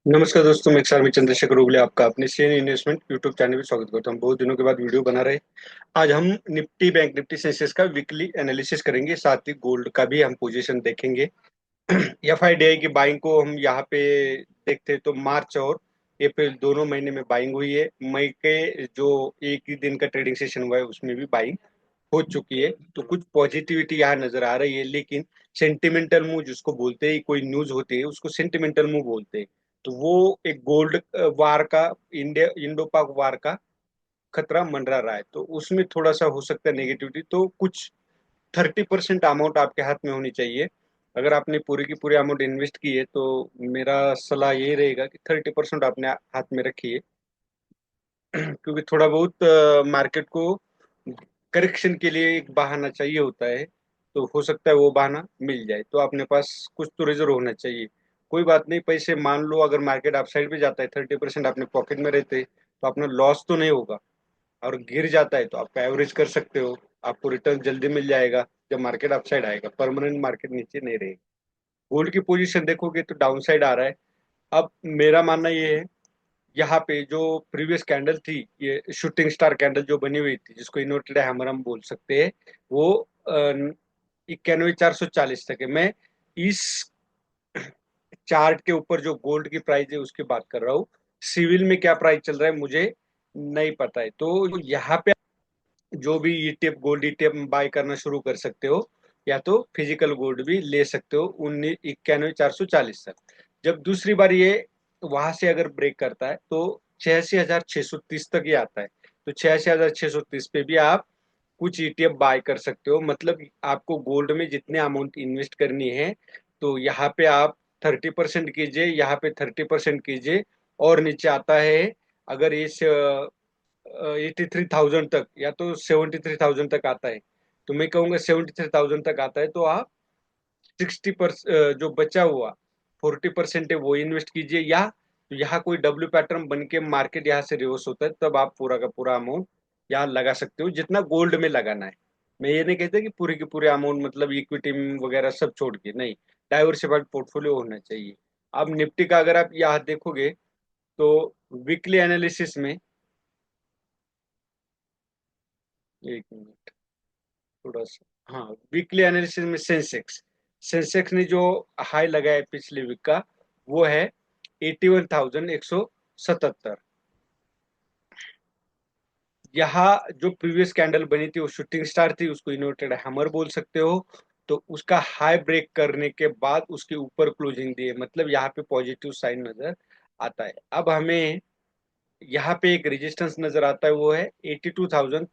नमस्कार दोस्तों, मैं XRमी चंद्रशेखर उगले आपका अपने शेयर इन्वेस्टमेंट यूट्यूब चैनल में स्वागत करता हूं। बहुत दिनों के बाद वीडियो बना रहे। आज हम निफ्टी बैंक निफ्टी सेंसेक्स का वीकली एनालिसिस करेंगे, साथ ही गोल्ड का भी हम पोजीशन देखेंगे। FIDI की बाइंग को हम यहाँ पे देखते हैं तो मार्च और अप्रैल दोनों महीने में बाइंग हुई है। मई के जो एक ही दिन का ट्रेडिंग सेशन हुआ है उसमें भी बाइंग हो चुकी है। तो कुछ पॉजिटिविटी यहाँ नजर आ रही है, लेकिन सेंटिमेंटल मूव जिसको बोलते हैं, कोई न्यूज होती है उसको सेंटिमेंटल मूव बोलते हैं। तो वो एक गोल्ड वार का, इंडिया इंडो पाक वार का खतरा मंडरा रहा है, तो उसमें थोड़ा सा हो सकता है नेगेटिविटी। तो कुछ 30% अमाउंट आपके हाथ में होनी चाहिए। अगर आपने पूरी की पूरी अमाउंट इन्वेस्ट की है तो मेरा सलाह ये रहेगा कि 30% आपने हाथ में रखिए। क्योंकि थोड़ा बहुत मार्केट को करेक्शन के लिए एक बहाना चाहिए होता है। तो हो सकता है वो बहाना मिल जाए, तो अपने पास कुछ तो रिजर्व होना चाहिए। कोई बात नहीं, पैसे मान लो अगर मार्केट अपसाइड पे जाता है, 30% अपने पॉकेट में रहते तो अपना लॉस तो नहीं होगा। और गिर जाता है तो आप एवरेज कर सकते हो, आपको रिटर्न जल्दी मिल जाएगा। जब मार्केट अपसाइड आएगा, परमानेंट मार्केट नीचे नहीं रहेगी। गोल्ड की पोजीशन देखोगे तो डाउन साइड आ रहा है। अब मेरा मानना ये है, यहाँ पे जो प्रीवियस कैंडल थी, ये शूटिंग स्टार कैंडल जो बनी हुई थी, जिसको इन्वर्टेड हैमर हम बोल सकते हैं, वो 91,440 तक है। मैं इस चार्ट के ऊपर जो गोल्ड की प्राइस है उसकी बात कर रहा हूँ। सिविल में क्या प्राइस चल रहा है मुझे नहीं पता है। तो यहाँ पे जो भी ईटीएफ, गोल्ड ईटीएफ बाय करना शुरू कर सकते हो, या तो फिजिकल गोल्ड भी ले सकते हो 91,440 तक। जब दूसरी बार ये वहां से अगर ब्रेक करता है तो 86,630 तक ही आता है। तो 86,630 पे भी आप कुछ ईटीएफ बाय कर सकते हो। मतलब आपको गोल्ड में जितने अमाउंट इन्वेस्ट करनी है, तो यहाँ पे आप 30% कीजिए, यहाँ पे 30% कीजिए। और नीचे आता है, अगर इस 83,000 तक या तो 73,000 तक आता है, तो मैं कहूंगा 73,000 तक आता है तो आप 60% जो बचा हुआ 40% है वो इन्वेस्ट कीजिए। या तो यहाँ कोई डब्ल्यू पैटर्न बन के मार्केट यहाँ से रिवर्स होता है, तब आप पूरा का पूरा अमाउंट यहाँ लगा सकते हो, जितना गोल्ड में लगाना है। मैं ये नहीं कहता कि पूरी की पूरी अमाउंट मतलब इक्विटी वगैरह सब छोड़ के नहीं, डाइवर्सिफाइड पोर्टफोलियो होना चाहिए। अब निफ्टी का अगर आप यहाँ देखोगे तो वीकली एनालिसिस में, एक मिनट, थोड़ा सा, हाँ, वीकली एनालिसिस में सेंसेक्स सेंसेक्स ने जो हाई लगाया है पिछले वीक का, वो है 81,177। यहाँ जो प्रीवियस कैंडल बनी थी वो शूटिंग स्टार थी, उसको इन्वर्टेड हैमर बोल सकते हो। तो उसका हाई ब्रेक करने के बाद उसके ऊपर क्लोजिंग दी है, मतलब यहाँ पे पॉजिटिव साइन नजर आता है। अब हमें यहाँ पे एक रेजिस्टेंस नजर आता है, वो है 82,300,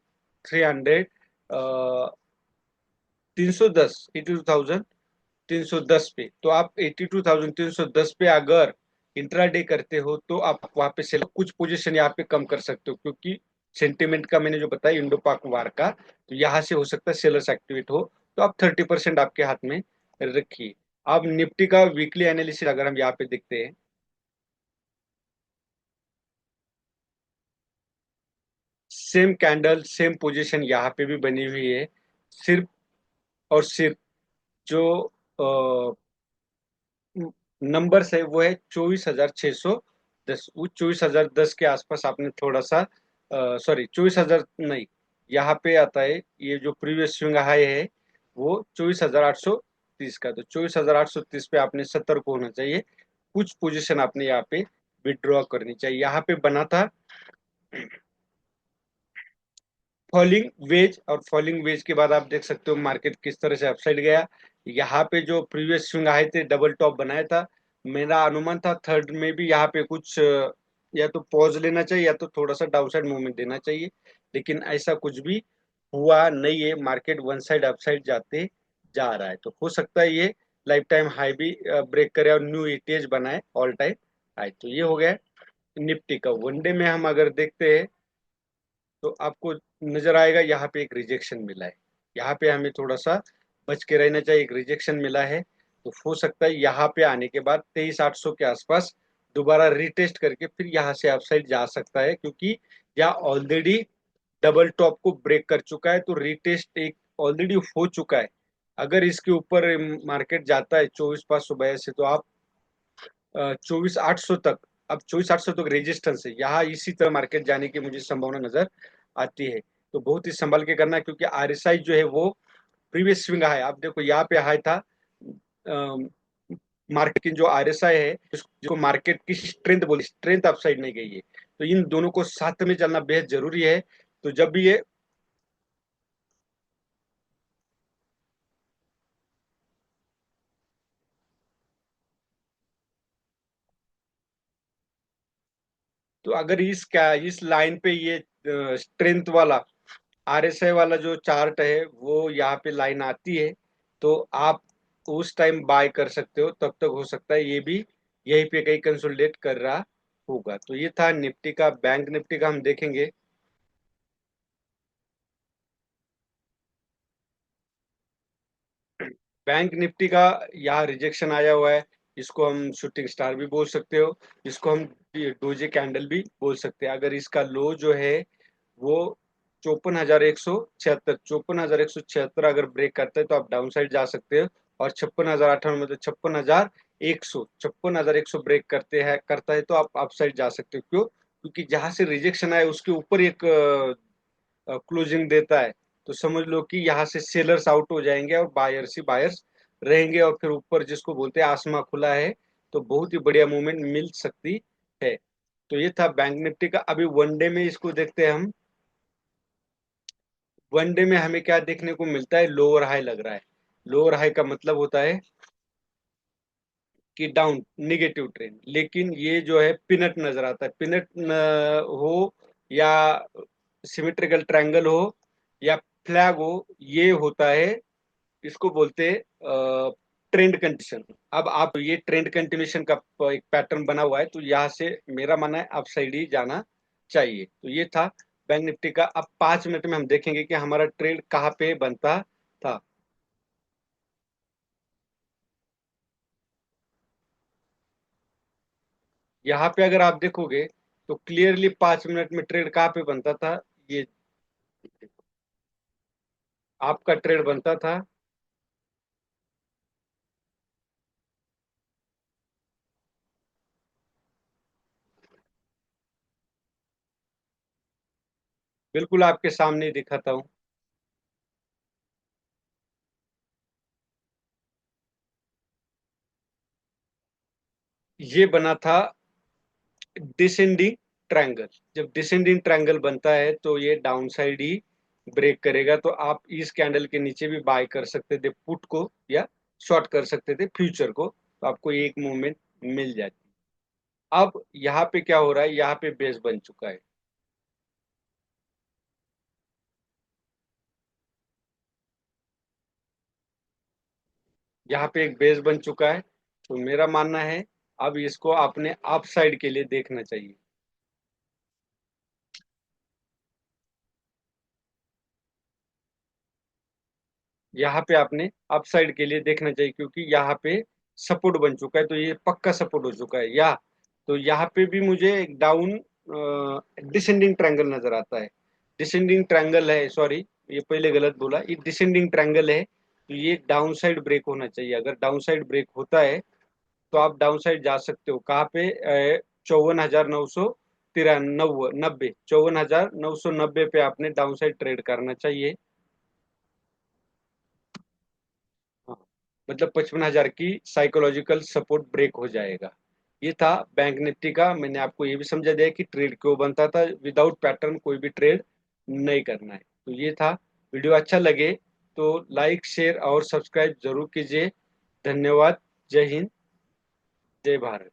310, 82,310 पे। तो आप 82,310 पे अगर इंट्राडे करते हो तो आप वहां पे सेल कुछ पोजीशन यहाँ पे कम कर सकते हो, क्योंकि सेंटिमेंट का मैंने जो बताया इंडो पाक वार का, तो यहाँ से हो सकता है सेलर्स एक्टिवेट हो। तो आप 30% आपके हाथ में रखिए। अब निफ्टी का वीकली एनालिसिस अगर हम यहाँ पे देखते हैं, सेम कैंडल सेम पोजीशन यहाँ पे भी बनी हुई है। सिर्फ और सिर्फ जो नंबर्स है वो है 24,610। वो 24,010 के आसपास आपने थोड़ा सा, सॉरी 24,000 नहीं, यहाँ पे आता है ये जो प्रीवियस स्विंग हाई है वो 24,830 का। तो 24,830 पे आपने सतर्क होना चाहिए। कुछ पोजीशन आपने यहाँ पे विड्रॉ करनी चाहिए। यहाँ पे बना था फॉलिंग वेज, और फॉलिंग वेज के बाद आप देख सकते हो मार्केट किस तरह से अपसाइड गया। यहाँ पे जो प्रीवियस स्विंग आए थे, डबल टॉप बनाया था। मेरा अनुमान था थर्ड में भी यहाँ पे कुछ या तो पॉज लेना चाहिए या तो थोड़ा सा डाउनसाइड मूवमेंट देना चाहिए, लेकिन ऐसा कुछ भी हुआ नहीं है। मार्केट वन साइड अपसाइड जाते जा रहा है। तो हो सकता है ये लाइफ टाइम हाई भी ब्रेक करे और न्यू ईटीएच बनाए ऑल टाइम हाई। तो ये हो गया निफ्टी का। वनडे में हम अगर देखते हैं तो आपको नजर आएगा यहाँ पे एक रिजेक्शन मिला है। यहाँ पे हमें थोड़ा सा बच के रहना चाहिए, एक रिजेक्शन मिला है। तो हो सकता है यहाँ पे आने के बाद 23,800 के आसपास दोबारा रिटेस्ट करके फिर यहाँ से अपसाइड जा सकता है, क्योंकि यहाँ ऑलरेडी डबल टॉप को ब्रेक कर चुका है। तो रिटेस्ट एक ऑलरेडी हो चुका है। अगर इसके ऊपर मार्केट जाता है 24,582 से, तो आप 24,800 तक। अब 24,800 तक रेजिस्टेंस है, यहाँ इसी तरह मार्केट जाने की मुझे संभावना नजर आती है। तो बहुत ही संभल के करना है, क्योंकि आरएसआई जो है वो प्रीवियस स्विंग हाई, आप देखो यहाँ पे हाई था। मार्केट की जो आरएसआई है, जिसको मार्केट की स्ट्रेंथ बोली, स्ट्रेंथ अपसाइड नहीं गई है। तो इन दोनों को साथ में चलना बेहद जरूरी है। तो जब भी ये, तो अगर इस लाइन पे ये स्ट्रेंथ वाला आरएसआई वाला जो चार्ट है वो यहाँ पे लाइन आती है, तो आप उस टाइम बाय कर सकते हो। तब तक हो सकता है ये भी यहीं पे कहीं कंसोलिडेट कर रहा होगा। तो ये था निफ्टी का। बैंक निफ्टी का हम देखेंगे। बैंक निफ्टी का यहाँ रिजेक्शन आया हुआ है। इसको हम शूटिंग स्टार भी बोल सकते हो, इसको हम डोजे कैंडल भी बोल सकते हैं। अगर इसका लो जो है वो 54,176, 54,176 अगर ब्रेक करता है तो आप डाउन साइड जा सकते हो। और 56,058, मतलब 56,100 ब्रेक करता है तो आप अप साइड जा सकते हो। क्यों? क्योंकि जहां से रिजेक्शन आया उसके ऊपर एक क्लोजिंग देता है। तो समझ लो कि यहाँ से सेलर्स आउट हो जाएंगे और बायर्स ही बायर्स रहेंगे, और फिर ऊपर जिसको बोलते हैं आसमां खुला है, तो बहुत ही बढ़िया मूवमेंट मिल सकती है। तो ये था बैंक निफ्टी का। अभी वनडे में इसको देखते हैं हम। वनडे में हमें क्या देखने को मिलता है? लोअर हाई लग रहा है। लोअर हाई का मतलब होता है कि डाउन निगेटिव ट्रेंड, लेकिन ये जो है पिनट नजर आता है। पिनट हो या सिमेट्रिकल ट्रायंगल हो या फ्लैग हो, ये होता है, इसको बोलते हैं ट्रेंड कंडीशन। अब आप ये ट्रेंड कंटिन्यूशन का एक पैटर्न बना हुआ है, तो यहाँ से मेरा मानना है अपसाइड ही जाना चाहिए। तो ये था बैंक निफ्टी का। अब 5 मिनट में हम देखेंगे कि हमारा ट्रेंड कहाँ पे बनता था। यहाँ पे अगर आप देखोगे तो क्लियरली 5 मिनट में ट्रेड कहाँ पे बनता था। ये आपका ट्रेड बनता था, बिल्कुल आपके सामने ही दिखाता हूँ। ये बना था डिसेंडिंग ट्रायंगल। जब डिसेंडिंग ट्रायंगल बनता है तो ये डाउन साइड ही ब्रेक करेगा। तो आप इस कैंडल के नीचे भी बाय कर सकते थे पुट को, या शॉर्ट कर सकते थे फ्यूचर को, तो आपको एक मूवमेंट मिल जाती। अब यहाँ पे क्या हो रहा है? यहाँ पे बेस बन चुका है। यहाँ पे एक बेस बन चुका है। तो मेरा मानना है अब इसको अपने अप साइड के लिए देखना चाहिए। यहाँ पे आपने अपसाइड के लिए देखना चाहिए, क्योंकि यहाँ पे सपोर्ट बन चुका है, तो ये पक्का सपोर्ट हो चुका है। या तो यहाँ पे भी मुझे एक डाउन डिसेंडिंग ट्रायंगल नजर आता है। डिसेंडिंग ट्रायंगल है, सॉरी, ये पहले गलत बोला, ये डिसेंडिंग ट्रायंगल है। तो ये डाउन साइड ब्रेक होना चाहिए। अगर डाउन साइड ब्रेक होता है तो आप डाउन साइड जा सकते हो। कहाँ पे? 54,993 54,990 पे आपने डाउन साइड ट्रेड करना चाहिए। हाँ, मतलब 55,000 की साइकोलॉजिकल सपोर्ट ब्रेक हो जाएगा। ये था बैंक निफ्टी का। मैंने आपको ये भी समझा दिया कि ट्रेड क्यों बनता था। विदाउट पैटर्न कोई भी ट्रेड नहीं करना है। तो ये था। वीडियो अच्छा लगे तो लाइक शेयर और सब्सक्राइब जरूर कीजिए। धन्यवाद। जय हिंद, जय भारत।